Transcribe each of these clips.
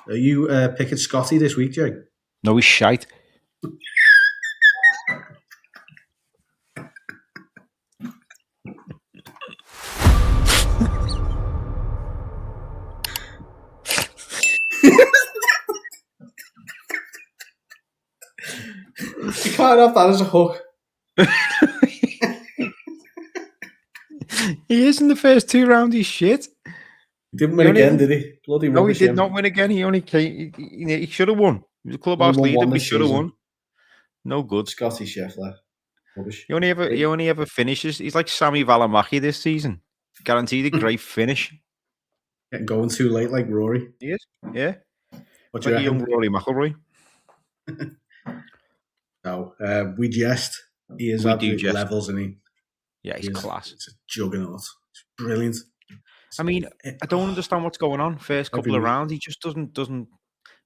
Are you picking Scottie this week, Jake? No, he's shite. You can't have that as a hook. He is in the first 2 rounds. He's shit. He didn't win again, did he? Bloody no, he rubbish. did not win again. He only came. He should have won. He was a clubhouse leader, but he should have won. No good. Scottie Scheffler. Rubbish. He only ever finishes. He's like Sammy Valimaki this season. Guaranteed a great finish. Getting going too late, like Rory. He is. Yeah. What like a young Rory McIlroy. No, we jest. He is absolute levels, isn't he? Yeah, he's class. It's a juggernaut. It's brilliant. I mean, I don't understand what's going on. First couple of rounds, he just doesn't.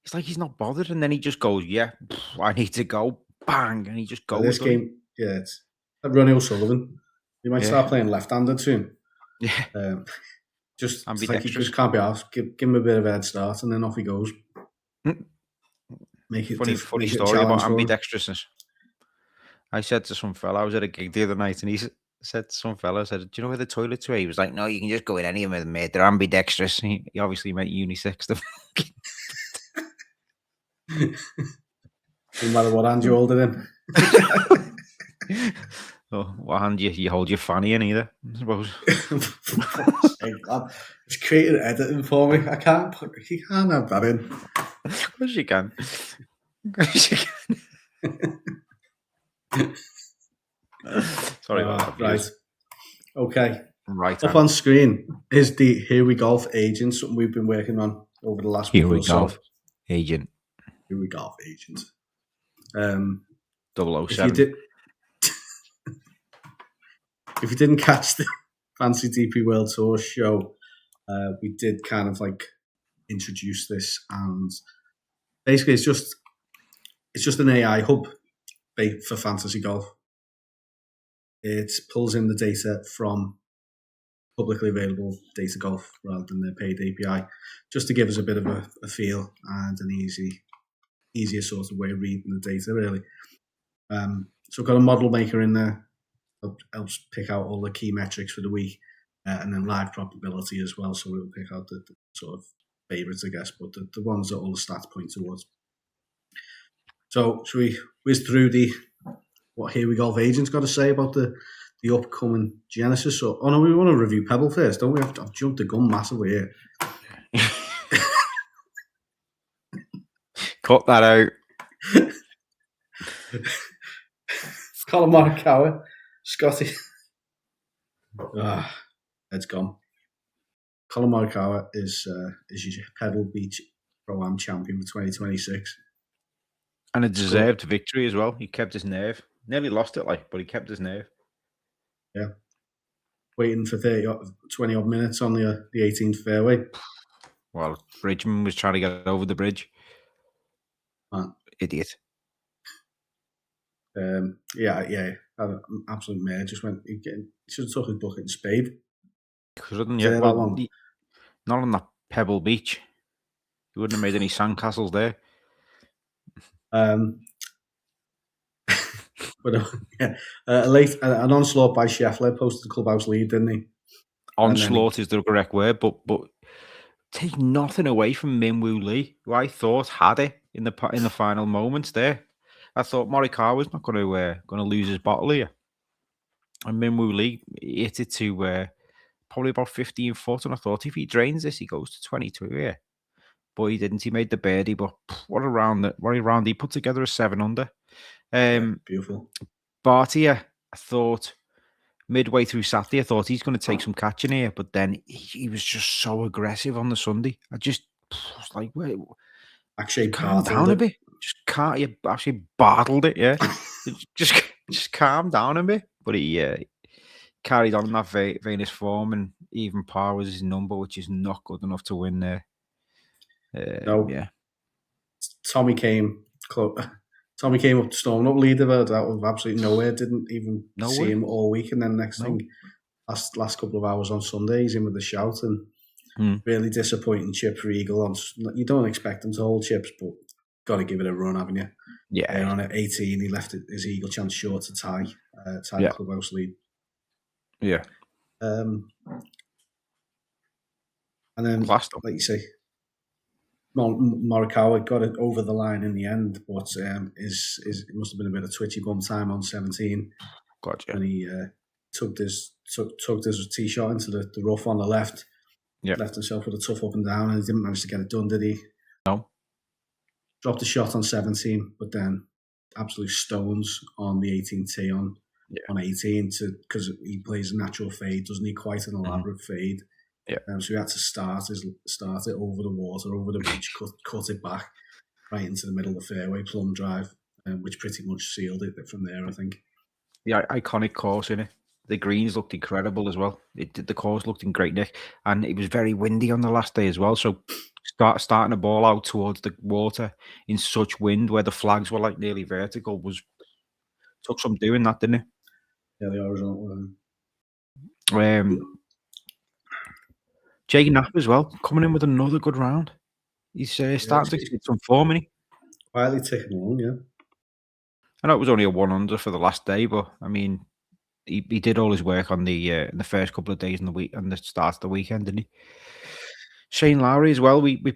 It's like he's not bothered, and then he just goes, "Yeah, I need to go." Bang, and he just goes. This game, yeah, it's like Ronnie O'Sullivan. He might start playing left-handed soon. Yeah. Just like he just can't be asked. Give him a bit of a head start, and then off he goes. Make it funny story about ambidextrousness. I said to some fella, I was at a gig the other night, and he said to some fella, "Do you know where the toilets are?" He was like, "No, you can just go in any of them, mate. They're ambidextrous." He obviously meant unisex. No matter what hand you hold it in. What hand you hold your fanny in either, I suppose. It's creating editing for me. You can't have that in. Of course you can. Sorry about that. Right. Okay. Right. Up on screen is the Here We Golf agent, something we've been working on over the last week or so. Golf agent. Here We Golf agent. 007. If you didn't catch the Fancy DP World Tour show, we did kind of like introduce this, and basically it's just an AI hub for fantasy golf. It pulls in the data from publicly available data golf rather than their paid API, just to give us a bit of a feel and an easier sort of way of reading the data, really. So I've got a model maker in there. Helps pick out all the key metrics for the week, and then live probability as well. So we'll pick out the sort of favourites, I guess, but the ones that all the stats point towards. So should we whiz through what Here We Golf agent's got to say about the upcoming Genesis? So, no, we want to review Pebble first, don't we? I've jumped the gun massively here. Cut that out. Collin Morikawa, Scottie. It's gone. Collin Morikawa is your Pebble Beach Pro-Am champion for 2026. And a deserved victory as well. He kept his nerve. Nearly lost it, but he kept his nerve. Yeah. Waiting for 20 odd minutes on the 18th fairway. Well, Bridgman was trying to get over the bridge. Man. Idiot. Yeah. Absolute mare. Just went. He should have took his bucket and spade. Couldn't, yeah. Well, not on that Pebble Beach. He wouldn't have made any sandcastles there. But an onslaught by Scheffler posted the clubhouse lead, didn't he? Onslaught is the correct word, but take nothing away from Min-Woo Lee, who I thought had it in the final moments there. I thought Morikawa was not going to lose his bottle here, and Min-Woo Lee hit it to probably about 15 foot, and I thought if he drains this, he goes to 22 here. But he didn't. He made the birdie, but what a round he put together a 7 under. Beautiful. Bartia, I thought midway through Saturday, I thought he's going to take some catching here, but then he was just so aggressive on the Sunday. I just was like, wait, actually, calm down a bit. You actually battled it, yeah. just calm down a bit. But he carried on in that Venus form, and even par was his number, which is not good enough to win there. No. Yeah. Tommy came up to storming up leaderboard out of absolutely nowhere. Didn't even see him all week, and then next thing, last couple of hours on Sunday, he's in with a shout, and Really disappointing chip for Eagle. You don't expect him to hold chips, but got to give it a run, haven't you? Yeah. On at 18, he left his Eagle chance short to tie the clubhouse lead. Yeah. And then, like you say, Morikawa got it over the line in the end, but it must have been a bit of twitchy bum time on 17. Gotcha. And he tugged his tee shot into the rough on the left. Yeah. Left himself with a tough up and down, and he didn't manage to get it done, did he? No. Dropped a shot on 17, but then absolute stones on the 18 tee on 18 because he plays a natural fade, doesn't he? Quite an elaborate fade. Yeah. So he had to start it over the water, over the beach, cut it back right into the middle of the fairway, plumb drive, which pretty much sealed it from there, I think. The iconic course, innit? The greens looked incredible as well. The course looked in great nick, and it was very windy on the last day as well. So starting a ball out towards the water in such wind where the flags were like nearly vertical took some doing, that, didn't it? Yeah, the result. Jake Knapp as well, coming in with another good round. He's starting to get some form, isn't he? Quietly ticking along, yeah. I know it was only a 1-under for the last day, but I mean, he did all his work on the first couple of days in the week and the start of the weekend, didn't he? Shane Lowry as well. We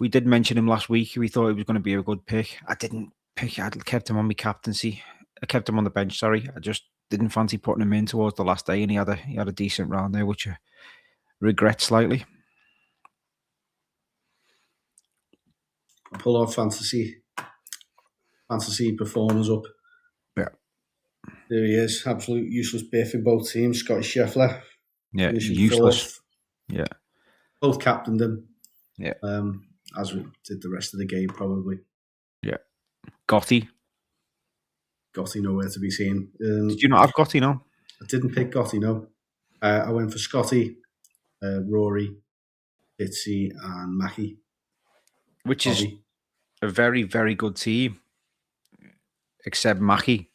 did mention him last week. We thought he was going to be a good pick. I didn't pick. I kept him on my captaincy. I kept him on the bench. Sorry, I just didn't fancy putting him in towards the last day, and he had a decent round there, which I regret slightly. I pull our fantasy performers up. Yeah. There he is. Absolute useless biff in both teams. Scottie Scheffler. Yeah, useless. Fourth. Yeah. Both captained him. Yeah. As we did the rest of the game, probably. Yeah. Gotti nowhere to be seen. Did you not have Gotti, no? I didn't pick Gotti, no. I went for Scottie, Rory, Fitzy, and Mackie. Which Bobby. Is a very, very good team. Except Mackie.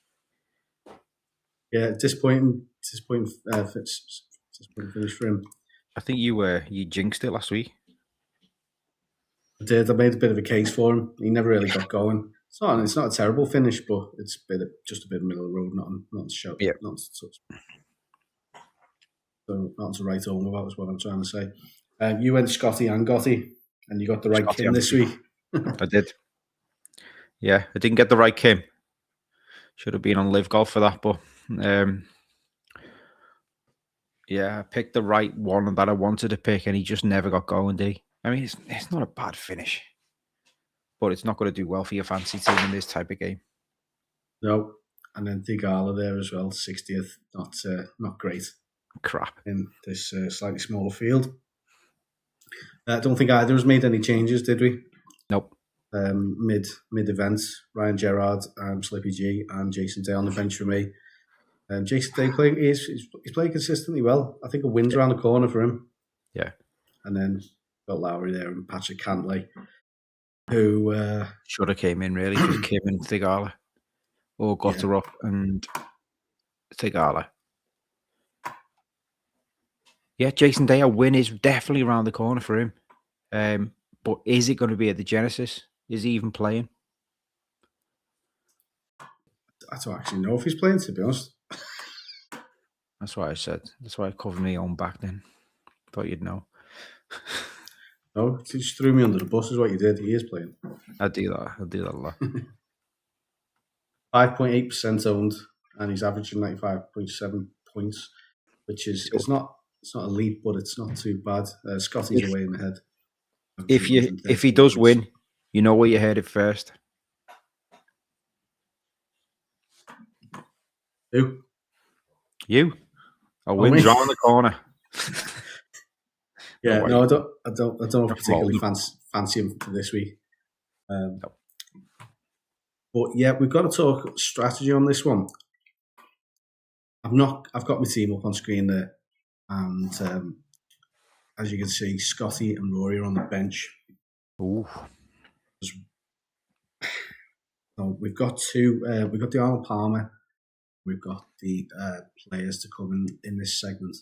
Yeah, disappointing finish for him. I think you jinxed it last week. I did. I made a bit of a case for him. He never really got going. It's not a terrible finish, but it's just a bit middle of the road, not to shout, not to write home about is what I'm trying to say. You went Scottie and Gotti, and you got the right Scottie Kim this week. I did. Yeah, I didn't get the right Kim. Should have been on Live Golf for that, but yeah, I picked the right one that I wanted to pick, and he just never got going, did he? I mean, it's not a bad finish, but it's not going to do well for your fancy team in this type of game. No, and then Theegala there as well, 60th, not great. Crap in this slightly smaller field. I don't think either of us made any changes, did we? Nope. Mid event, Ryan Gerrard, Slippy G, and Jason Day on the bench for me. Jason Day he's playing consistently well. I think a win's around the corner for him. Yeah. And then got Lowry there and Patrick Cantley, who should have came in really for Kim and Theegala, or Gotterup and Theegala. Yeah, Jason Day, a win is definitely around the corner for him. But is it going to be at the Genesis? Is he even playing? I don't actually know if he's playing, to be honest. That's what I said. That's why I covered my own back then. Thought you'd know. No, you just threw me under the bus is what you did. He is playing. I do that a lot. 5.8% owned, and he's averaging 95.7 points, which is it's not elite, but it's not too bad. Scottie's away in the head. If he does win, you know where you heard it first. Who? You. A win's around the corner. Yeah, no, I don't particularly fancy him for this week. No. But yeah, we've got to talk strategy on this one. I've got my team up on screen there, and as you can see, Scottie and Rory are on the bench. Ooh. So we've got two. We've got the Arnold Palmer. We've got the players to come in this segment.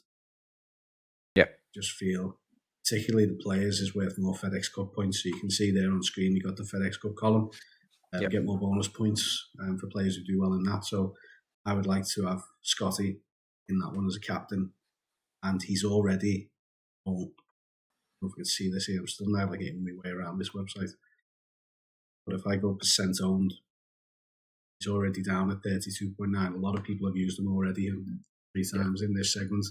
Yeah. Just feel particularly the players, is worth more FedEx Cup points. So you can see there on screen, you got the FedEx Cup column. Get more bonus points for players who do well in that. So I would like to have Scottie in that one as a captain, and he's already. I don't know if you can see this here. I'm still navigating my way around this website. But if I go percent owned, he's already down at 32.9. A lot of people have used him already 3 times in this segment.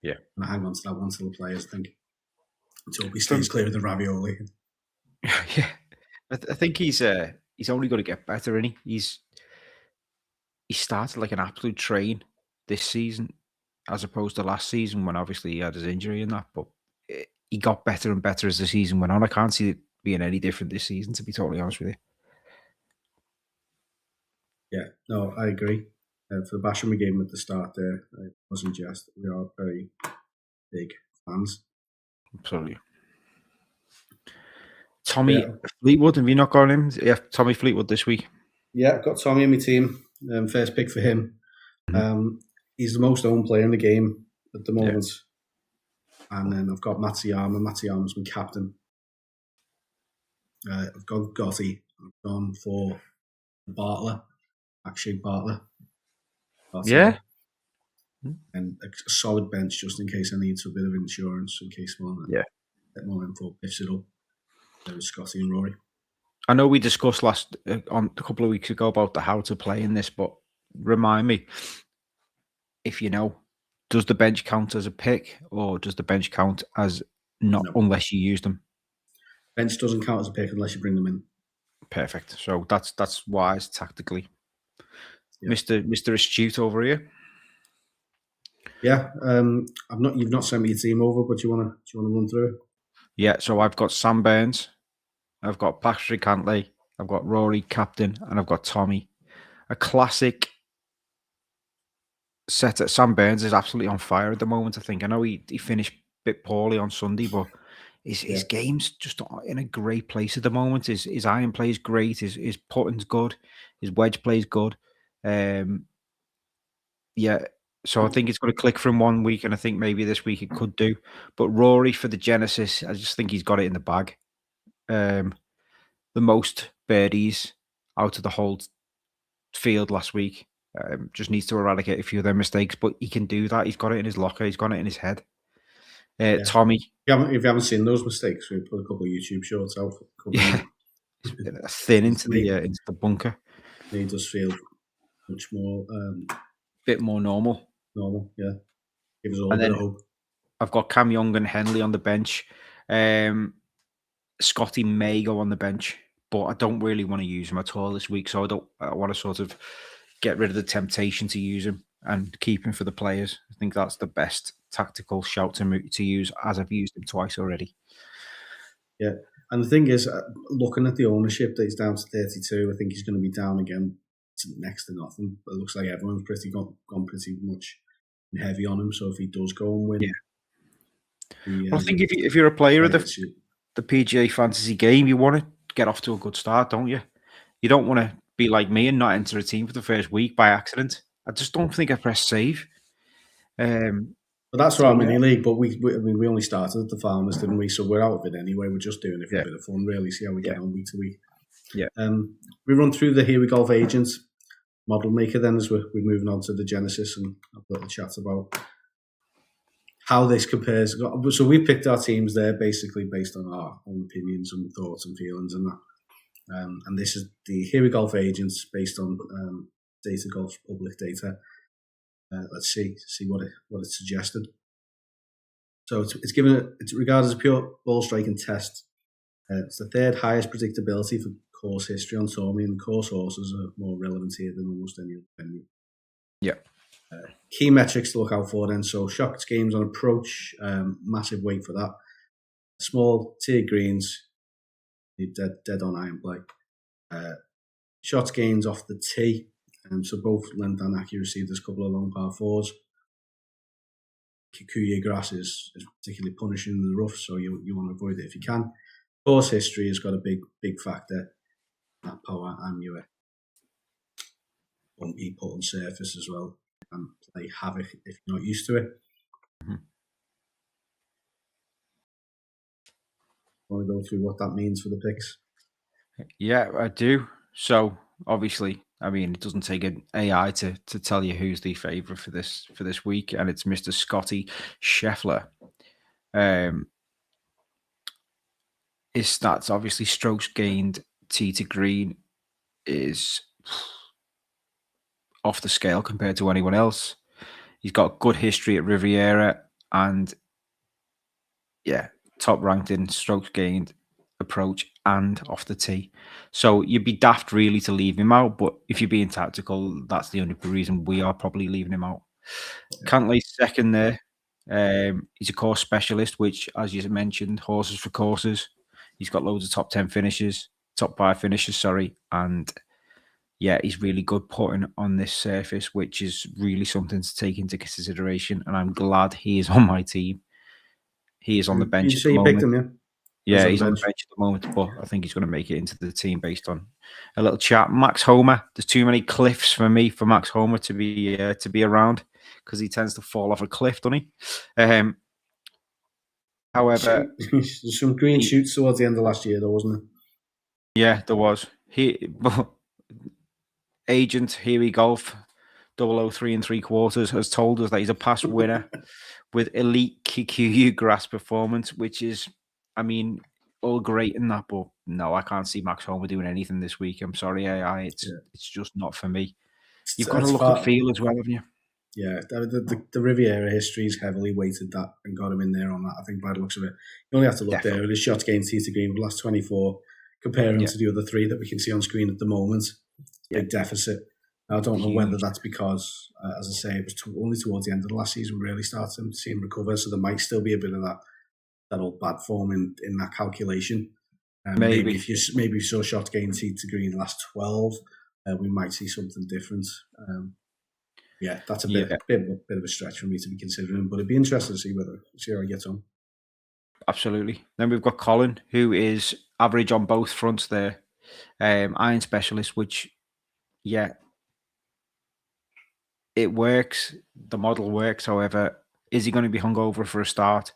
Yeah. And I hang on to that one till the players think. Until he stays clear of the ravioli. Yeah. I think he's only going to get better, isn't he? He started like an absolute train this season, as opposed to last season when obviously he had his injury and that. But he got better and better as the season went on. I can't see it being any different this season, to be totally honest with you. Yeah, no, I agree. For the bashing we gave him at the start there, it wasn't just. We are very big fans. Absolutely. Tommy Fleetwood, have you not got him? Yeah, Tommy Fleetwood this week. Yeah, I've got Tommy in my team. First pick for him. Mm-hmm. He's the most owned player in the game at the moment. Yeah. And then I've got Matsuyama. Matsuyama's my captain. I've got Gotti. I've gone for Bartler. Actually, Bartler. Yeah. And a solid bench just in case I need a bit of insurance, in case I want to get more info, piffs it up. There was Scottie and Rory. I know we discussed on a couple of weeks ago about the how to play in this, but remind me, if you know, does the bench count as a pick or does the bench count as not unless you use them? Bench doesn't count as a pick unless you bring them in. Perfect. So that's wise tactically. Yeah. Mr. Astute over here. Yeah, you've not sent me your team over, but do you wanna run through it? Yeah, so I've got Sam Burns, I've got Patrick Cantlay, I've got Rory captain, and I've got Tommy. A classic set. Sam Burns is absolutely on fire at the moment. I think. I know he finished a bit poorly on Sunday, but his game's just in a great place at the moment. His iron play is great. His putting's good. His wedge play is good. So I think it's going to click from 1 week, and I think maybe this week it could do. But Rory for the Genesis, I just think he's got it in the bag. The most birdies out of the whole field last week. Just needs to eradicate a few of their mistakes, but he can do that. He's got it in his locker. He's got it in his head. Tommy. If you haven't seen those mistakes, we put a couple of YouTube shorts out. Thin into the bunker. He does feel much more... bit more normal. Normal, yeah. Give us all a bit of hope. I've got Cam Young and Henley on the bench. Scottie may go on the bench, but I don't really want to use him at all this week. So I want to sort of get rid of the temptation to use him and keep him for the players. I think that's the best tactical shout to use, as I've used him twice already. Yeah, and the thing is, looking at the ownership that he's down to 32, I think he's going to be down again to next to nothing. But it looks like everyone's gone pretty much heavy on him. So if he does go and win, I think if you're a player of the PGA fantasy game, you want to get off to a good start, don't you? You don't want to be like me and not enter a team for the first week by accident. I just don't think I pressed save. But that's our mini league. But we only started at the Farmers, didn't we? So we're out of it anyway. We're just doing it for a bit of fun, really. See how we get on week to week. Yeah. We run through the Here We Golf Agents model maker then as we're moving on to the Genesis and have a little chat about how this compares. So we picked our teams there basically based on our own opinions and thoughts and feelings and that. And this is the Here We Golf Agents based on Data Golf public data. Let's see what it suggested. So it's regarded as a pure ball striking test. It's the third highest predictability for course history on Tommy, and course horses are more relevant here than almost any other venue. Yeah. Key metrics to look out for then. So shots gains on approach, massive weight for that. Small tiered greens, dead on iron play. Shots gains off the tee, so both length and accuracy. There's a couple of long par fours. Kikuyu grass is particularly punishing in the rough, so you want to avoid it if you can. Course history has got a big factor. That power and your bumpy putting surface as well, and play havoc if you're not used to it. Mm-hmm. Want to go through what that means for the picks? Yeah, I do. So obviously, I mean, it doesn't take an AI to tell you who's the favourite for this week, and it's Mr. Scottie Scheffler. His stats, obviously, strokes gained, tee to green, is off the scale compared to anyone else. He's got good history at Riviera, and yeah, top ranked in strokes gained, approach, and off the tee. So you'd be daft really to leave him out, but if you're being tactical, that's the only reason we are probably leaving him out. Cantley's second there. He's a course specialist, which, as you mentioned, horses for courses. He's got loads of top 10 finishes, top 5 finishes, sorry. And yeah, he's really good putting on this surface, which is really something to take into consideration. And I'm glad he is on my team. He is on the bench You at say the you moment. picked him, yeah? Yeah, he's on the bench at the moment, but I think he's going to make it into the team based on a little chat. Max Homer, there's too many cliffs for me for Max Homer to be around because he tends to fall off a cliff, doesn't he? However, there's some green shoots towards the end of last year, though, wasn't there? Yeah, there was. Agent Huey Golf 003 3/4 has told us that he's a past winner with elite QQ grass performance, which is, I mean, all great in that, but no, I can't see Max Homer doing anything this week. I'm sorry, AI. It's just not for me. You've got to look at feel as well, haven't you? Yeah, the Riviera history is heavily weighted that and got him in there on that, I think, by the looks of it. You only have to look there at his shots gained tee to green for the last 24, compare him to the other three that we can see on screen at the moment. Big deficit. I don't know whether that's because, as I say, it was only towards the end of the last season we really started to see him recover, so there might still be a bit of that old bad form in that calculation. Maybe if you saw shots gained tee to green the last 12, we might see something different. Yeah, that's a bit of a stretch for me to be considering, but it'd be interesting to see how he gets on. Absolutely. Then we've got Collin, who is average on both fronts there. Iron specialist, which, yeah, it works. The model works. However, is he going to be hungover for a start?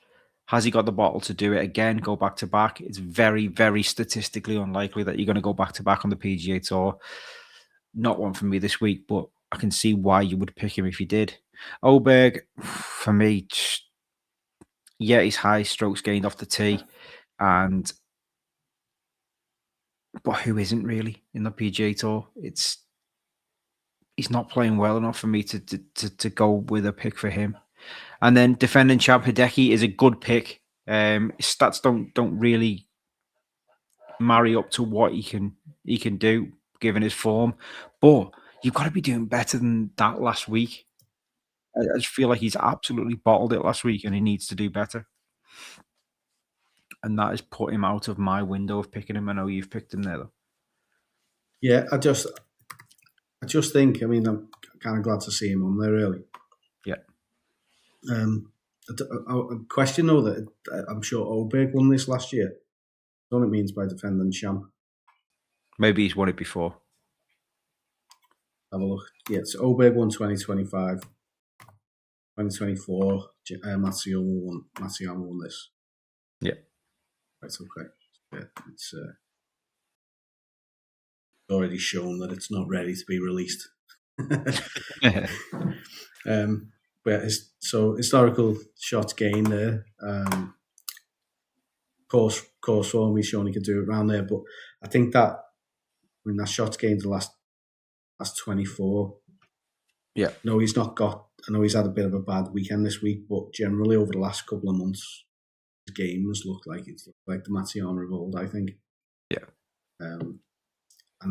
Has he got the bottle to do it again? Go back to back? It's very, very statistically unlikely that you're going to go back to back on the PGA Tour. Not one for me this week, but I can see why you would pick him if you did. Oberg, for me, yeah, he's high strokes gained off the tee, but who isn't really in the PGA Tour? He's not playing well enough for me to go with a pick for him. And then defending champ Hideki is a good pick. His stats don't really marry up to what he can do given his form, but you've got to be doing better than that last week. I just feel like he's absolutely bottled it last week, and he needs to do better. And that has put him out of my window of picking him. I know you've picked him there, though. Yeah, I just think. I mean, I'm kind of glad to see him on there. Really. Yeah. A question though that I'm sure Oberg won this last year. That's what it means by defending champ. Maybe he's won it before. Have a look. Yeah, so Oberg won 2025. 2024, Matsuyama won this. Yeah. Right, okay. Yeah, it's already shown that it's not ready to be released. But so historical shots gained there. Course form, he's shown he could do it around there, but I think that that shots gained the last 24. Yeah. No, he's not got. I know he's had a bit of a bad weekend this week, but generally over the last couple of months, his game has looked like the Matsuyama of old, I think. Yeah. And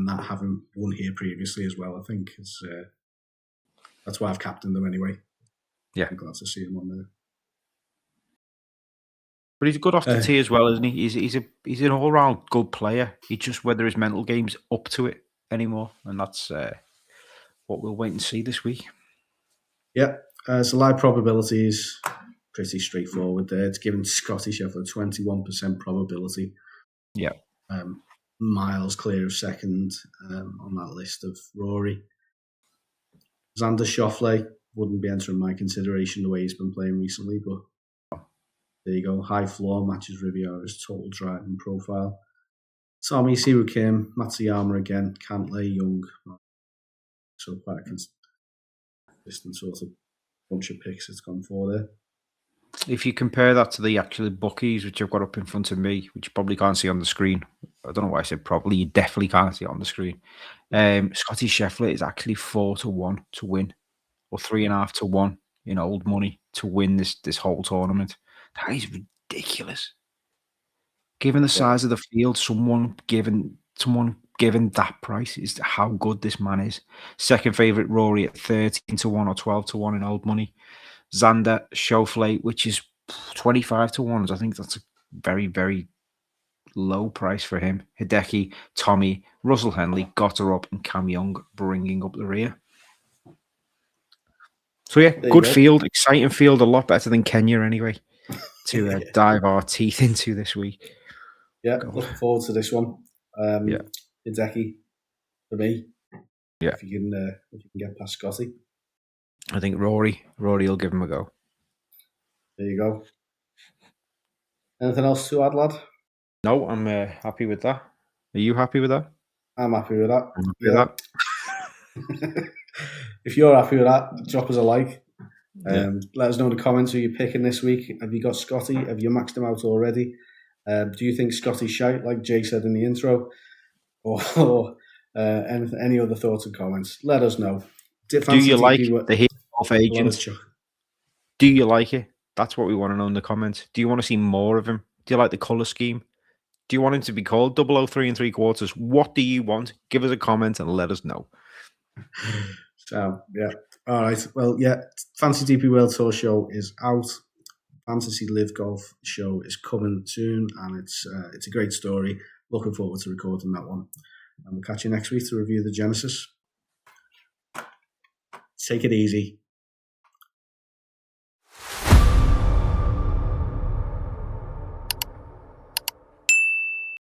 that having won here previously as well, I think is that's why I've captained them anyway. Yeah, I'm glad to see him on there. But he's good off the tee as well, isn't he? He's an all round good player. He just whether his mental game's up to it anymore, and that's what we'll wait and see this week. Yeah, so live probability is pretty straightforward there. It's given Scottie Scheffler 21% probability. Yeah. Miles clear of second on that list of Rory. Xander Schauffele wouldn't be entering my consideration the way he's been playing recently, but There you go. High floor matches Riviera's total driving profile. Tommy, Siwoo Kim, Matsuyama again, Cantlay, Young. So quite a consistent sort of bunch of picks it's gone for there. If you compare that to the actual bookies, which I've got up in front of me, which you probably can't see on the screen. I don't know why I said probably. You definitely can't see it on the screen. Scottie Scheffler is actually 4-1 to win, or 3.5 to 1 in old money to win this whole tournament. That is ridiculous. Given the size of the field, someone given that price is how good this man is. Second favourite Rory at 13-1 or 12-1 in old money. Xander Schauffele, which is 25-1. I think that's a very, very low price for him. Hideki, Tommy, Russell Henley, Gotterup, and Cam Young bringing up the rear. So yeah, good field, exciting field, a lot better than Kenya anyway, to dive our teeth into this week. Yeah, looking forward to this one. Hideki for me. Yeah, if you can get past Scottie. I think Rory will give him a go. There you go. Anything else to add, lad? No, I'm happy with that. Are you happy with that? I'm happy with that. I'm happy with that. If you're happy with that, drop us a like. Let us know in the comments who you're picking this week. Have you got Scottie? Have you maxed him out already? Do you think Scottie's shite, like Jay said in the intro? Or any other thoughts and comments? Let us know. Do you like the hit off agent? Do you like it? That's what we want to know in the comments. Do you want to see more of him? Do you like the colour scheme? Do you want him to be called 003 3/4? What do you want? Give us a comment and let us know. So, yeah. All right. Well, yeah. Fantasy DP World Tour show is out. Fantasy Live Golf show is coming soon, and it's a great story. Looking forward to recording that one. And we'll catch you next week to review the Genesis. Take it easy.